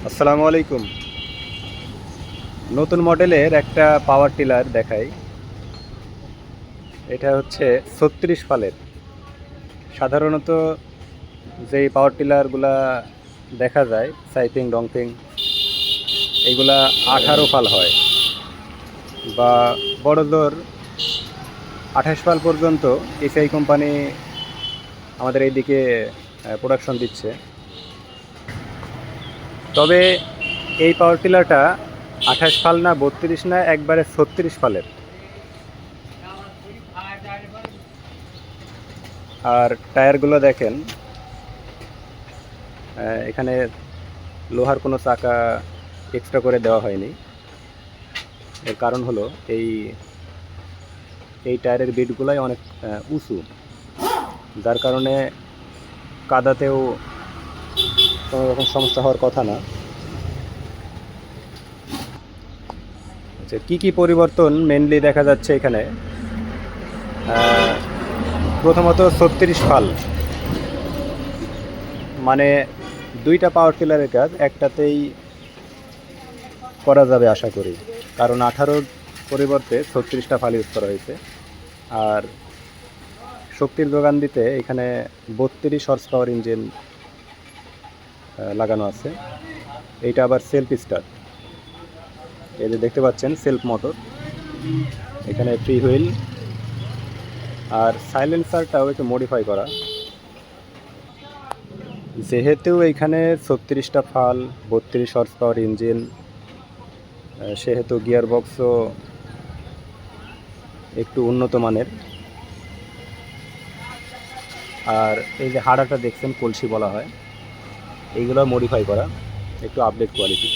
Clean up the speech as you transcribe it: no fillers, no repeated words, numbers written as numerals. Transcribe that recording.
আসসালামু আলাইকুম। নতুন মডেলের একটা পাওয়ার টিলার দেখাই। এটা হচ্ছে 36 ফালের। সাধারণত যেই পাওয়ার টিলারগুলা দেখা যায় সাইপিং ডংপিং, এইগুলা 18 ফাল হয় বা বড় জোর 28 ফাল পর্যন্ত এসআই কোম্পানি আমাদের এইদিকে প্রোডাকশন দিচ্ছে। তবে এই পাওয়ার টিলারটা 28 ফাল না, 32 না, একবারে 36 ফালের। আর টায়ারগুলো দেখেন, এখানে লোহার কোনো চাকা এক্সট্রা করে দেওয়া হয়নি। এর কারণ হলো এই এই টায়ারের বিটগুলাই অনেক উঁচু, যার কারণে কাদাতেও কোনো রকম সমস্যা হওয়ার কথা না। আচ্ছা, কী কী পরিবর্তন মেনলি দেখা যাচ্ছে এখানে? প্রথমত 36 ফাল, মানে দুইটা পাওয়ার টিলারের কাজ একটাতেই করা যাবে আশা করি, কারণ 18-র পরিবর্তে 36টা ফাল ইউজ করা হয়েছে। আর শক্তির যোগান দিতে এখানে 32 হর্স পাওয়ার ইঞ্জিন লাগানো আছে। এইটা আবার সেলফ স্টার্ট, এই যে দেখতে পাচ্ছেন সেলফ মোটর, এখানে ফ্রি হুইল, আর সাইলেন্সারটাও একটু মডিফাই করা। যেহেতু এইখানে 36টা ফাল, 32 হর্স পাওয়ার ইঞ্জিন, সেহেতু গিয়ার বক্সও একটু উন্নত মানের। আর এই যে হাড়াটা দেখছেন কলসি বলা হয়, এইগুলো মডিফাই করা, একটু আপডেট কোয়ালিটি।